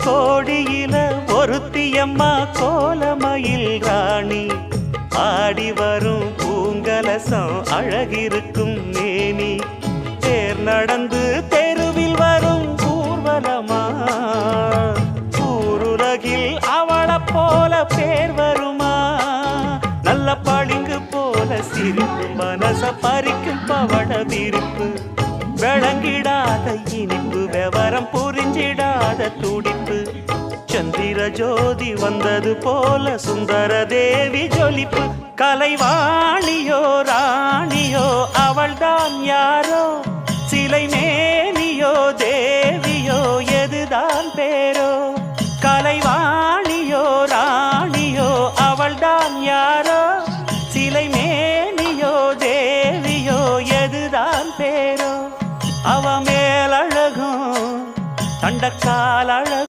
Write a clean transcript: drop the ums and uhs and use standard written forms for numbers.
கோடியில ஒருத்தியம்மா கோலமயில் ராணி ஆடி வரும் பூங்கலசம் அழகிருக்கும் மேனி தேர் நடந்து தெருவில் வரும் ஊர்வலமா ஊருலகில் அவளை போல பேர் வருமா நல்ல பளிங்கு போல சிரிப்பு மனச பறிக்கும் பவள விரிப்பு விளங்கிடாத இனிப்பு விவரம் புரிஞ்சிடாத துடிப்பு சந்திர ஜோதி வந்தது போல சுந்தர தேவி ஜொலிப்பு கலைவாணியோ ராணியோ அவள்தான் யாரோ சிலை மேனியோ தேவியோ எதுதான் பேரோ கலைவாணியோ ராணியோ அவள்தான் யாரோ சிலை மேனியோ தேவியோ எதுதான் பேரோ அவ மேலழகும் தண்டக்கால் அழகும்